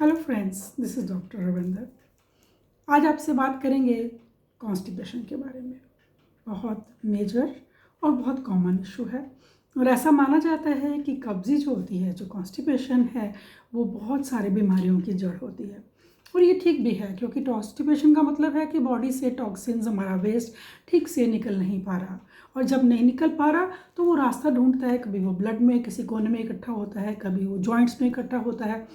Hello friends, this is doctor Ravinder. आज आपसे बात करेंगे कॉन्स्टिपेशन के बारे में। बहुत मेजर और बहुत कॉमन इशू है और ऐसा माना जाता है कि कब्ज़ी जो होती है, जो कॉन्स्टिपेशन है, वो बहुत सारे बीमारियों की जड़ होती है। और ये ठीक भी है, क्योंकि कॉन्स्टिपेशन का मतलब है कि बॉडी से टॉक्सिन्स, हमारा वेस्ट ठीक से निकल नहीं पा रहा। और जब नहीं निकल पा रहा तो वो रास्ता ढूंढता है। कभी वो ब्लड में किसी कोने में इकट्ठा होता है, कभी वो जॉइंट्स में इकट्ठा होता है,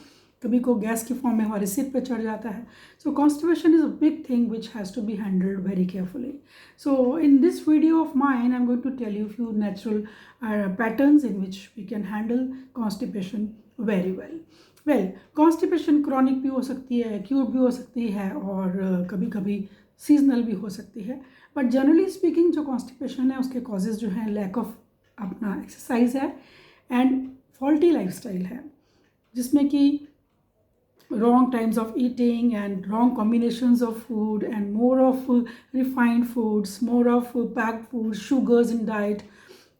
कभी को गैस की फॉर्म में हमारे सिर पे चढ़ जाता है। So constipation is a big thing which has to be handled very carefully. So in this video of mine, I'm going to tell you a few natural patterns in which we can handle constipation very well. Well, constipation chronic भी हो सकती है, acute भी हो सकती है और कभी कभी सीजनल भी हो सकती है. बट जनरली स्पीकिंग जो कॉन्स्टिपेशन है उसके कॉजेज़ जो हैं, लैक ऑफ अपना एक्सरसाइज है एंड फॉल्टी लाइफस्टाइल है, जिसमें कि wrong times of eating and wrong combinations of food and more of refined foods, more of packed foods, sugars in diet,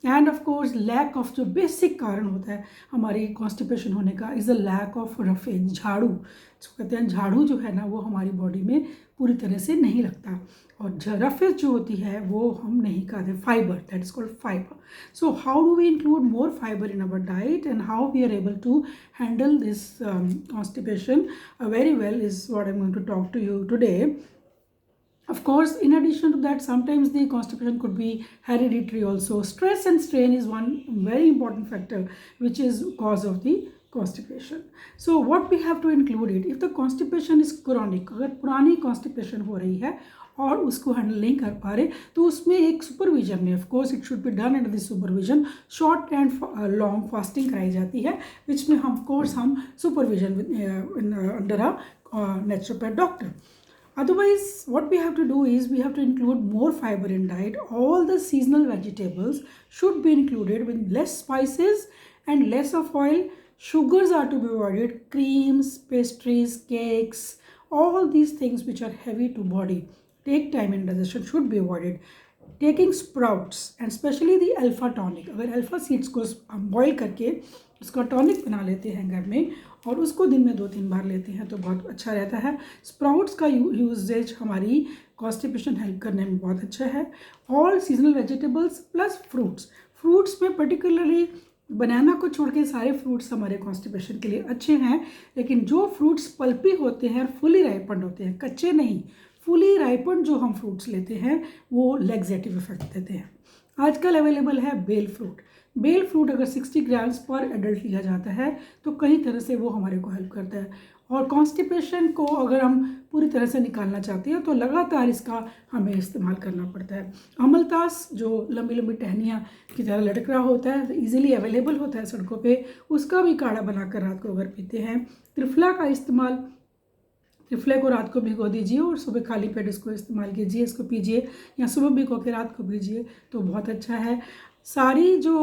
and of course lack of जो basic कारण होता है हमारी constipation होने का is the lack of roughage, झाड़ू जो कहते हैं। झाड़ू जो है ना वो हमारी बॉडी में पूरी तरह से नहीं लगता, और रफेज जो होती है वो हम नहीं खाते। Fibre, that is called fibre. So how do we include more fibre in our diet and how we are able to handle this constipation very well is what I am going to talk to you today. Of course, in addition to that, sometimes the constipation could be hereditary also. Stress and strain is one very important factor which is cause of the constipation. So what we have to include it, if the constipation is chronic, अगर पुरानी constipation हो रही है और उसको handle नहीं कर पा रहे, तो उसमें एक सुपरविजन में, of course it should be done under this supervision, short and long fasting कराई जाती है, विच में हम कोर्स हम supervision under a naturopath doctor. Otherwise, what we have to do is we have to include more fiber in diet. All the seasonal vegetables should be included with less spices and less of oil. Sugars are to be avoided. Creams, pastries, cakes, all these things which are heavy to body, take time in digestion, should be avoided. Taking sprouts and especially the alpha tonic. अगर alpha seeds को हम boil करके उसका tonic बना लेते हैं घर में और उसको दिन में 2-3 बार लेते हैं तो बहुत अच्छा रहता है. स्प्राउट्स का यूजेज हमारी कॉन्स्टिपेशन हेल्प करने में बहुत अच्छा है. All seasonal vegetables plus fruits. Fruits में पर्टिकुलरली बनाना को छोड़ के सारे फ्रूट्स हमारे कॉन्स्टिपेशन के लिए अच्छे हैं, लेकिन जो फ्रूट्स पल्पी होते हैं, फुली राइपन्ड होते हैं, कच्चे नहीं, फुली राइपन्ड जो हम फ्रूट्स लेते हैं वो लैक्सेटिव इफेक्ट देते हैं. आजकल अवेलेबल है बेल फ्रूट. बेल फ्रूट अगर 60 ग्राम्स पर एडल्ट लिया जाता है तो कई तरह से वो हमारे को हेल्प करता है. और कॉन्स्टिपेशन को अगर हम पूरी तरह से निकालना चाहते हैं तो लगातार इसका हमें इस्तेमाल करना पड़ता है. अमलतास जो लंबी लंबी टहनियाँ की तरह लटक रहा होता है, इजीली अवेलेबल होता है सड़कों पे, उसका भी काढ़ा बनाकर रात को अगर पीते हैं. त्रिफला का इस्तेमाल, त्रिफले को रात को भिगो दीजिए और सुबह खाली पेट इसको इस्तेमाल कीजिए, इसको पीजिए, या सुबह भिगो के रात को पीजिए तो बहुत अच्छा है. सारी जो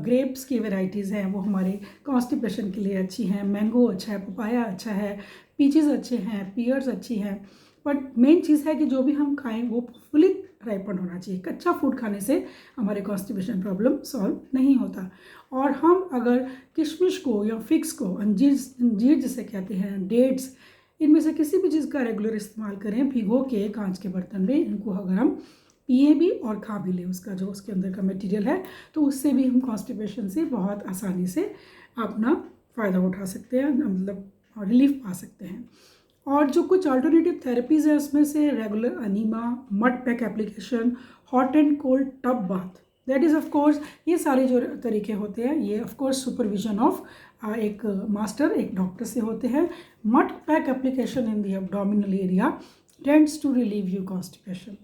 ग्रेप्स की वैरायटीज़ हैं वो हमारे कॉन्स्टिपेशन के लिए अच्छी हैं. मैंगो अच्छा है, पपाया अच्छा है, पीचेस अच्छे हैं, पियर्स अच्छी हैं. बट मेन चीज़ है कि जो भी हम खाएं वो फुली राइपन होना चाहिए. कच्चा फूड खाने से हमारे कॉन्स्टिपेशन प्रॉब्लम सॉल्व नहीं होता. और हम अगर किशमिश को या फिग्स को, अंजीर जिसे कहते हैं, डेट्स, इनमें से किसी भी चीज़ का रेगुलर इस्तेमाल करें भिगो के कांच के बर्तन में, इनको अगर हम पिए भी और खा भी लें उसका जो उसके अंदर का मटेरियल है, तो उससे भी हम कॉन्स्टिपेशन से बहुत आसानी से अपना फ़ायदा उठा सकते हैं, मतलब रिलीफ पा सकते हैं. और जो कुछ अल्टरनेटिव थेरेपीज़ है उसमें से regular enema, mud pack application, hot and cold tub bath, that is of course, ये सारे जो तरीके होते हैं ये ऑफ कोर्स सुपरविजन ऑफ एक मास्टर, एक डॉक्टर से होते हैं. Mud pack application in the abdominal area tends to relieve you constipation.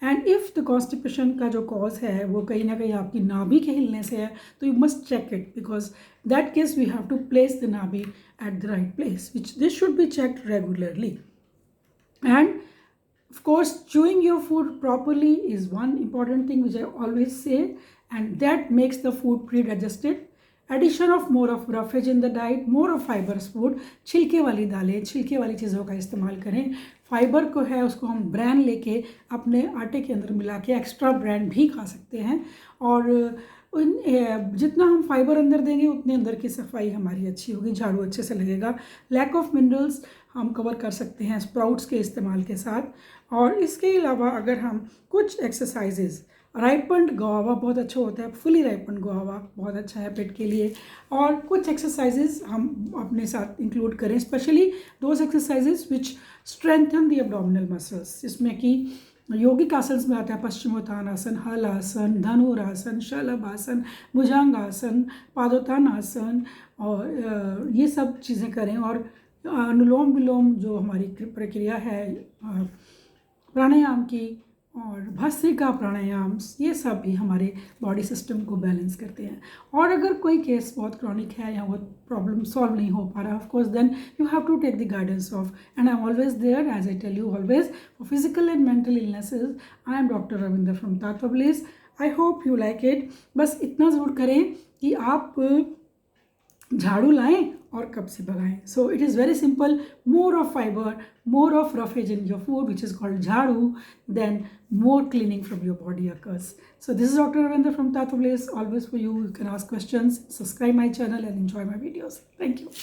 And if the constipation का जो कॉज है वो कहीं ना कहीं आपकी नाभि के हिलने से है तो you must check it, because that case we have to place the nabhi at the right place, which this should be checked regularly. And of course, chewing your food properly is one important thing which I always say, and that makes the food pre-digested. Addition of more of roughage in the diet, more of fibrous food, छिलके वाली दालें, छिलके वाली चीज़ों का इस्तेमाल करें. Fibre को है उसको हम ब्रान लेके अपने आटे के अंदर मिला के एक्स्ट्रा ब्रान भी खा सकते हैं. और जितना हम फाइबर अंदर देंगे उतने अंदर की सफाई हमारी अच्छी होगी, झाड़ू अच्छे से लगेगा। लैक ऑफ मिनरल्स हम कवर कर सकते हैं स्प्राउट्स के इस्तेमाल के साथ। और इसके अलावा अगर हम कुछ एक्सरसाइजेज, राइपन्ड गुआवा बहुत अच्छा होता है, फुली राइपन्ड गुआवा बहुत अच्छा है पेट के लिए। और कुछ एक्सरसाइजेज हम अपने साथ इंक्लूड करें, specially those exercises which strengthen the abdominal muscles, जिसमें कि योगिक आसन में आता है पश्चिमोत्तानासन, हल आसन, धनुरासन, शलभासन, भुजंगासन, पादोत्तानासन, और ये सब चीज़ें करें। और अनुलोम विलोम जो हमारी प्रक्रिया है प्राणायाम की, और भस्त्रिका प्राणायाम, ये सब भी हमारे बॉडी सिस्टम को बैलेंस करते हैं। और अगर कोई केस बहुत क्रॉनिक है या बहुत प्रॉब्लम सॉल्व नहीं हो पा रहा, of course then you have to take the guidance of, and I am always there as I tell you always for physical and mental illnesses. I am doctor Ravinder from Tattva bliss. I hope you like it. बस इतना ज़रूर करें कि आप झाड़ू लाएं और कब से भगाएं। So it is very simple, more of fibre, more of roughage in your food, which is called jhadu, then more cleaning from your body occurs. So this is Dr. Ravinder from Tatu Bliss. Always for you, you can ask questions, subscribe my channel and enjoy my videos. Thank you.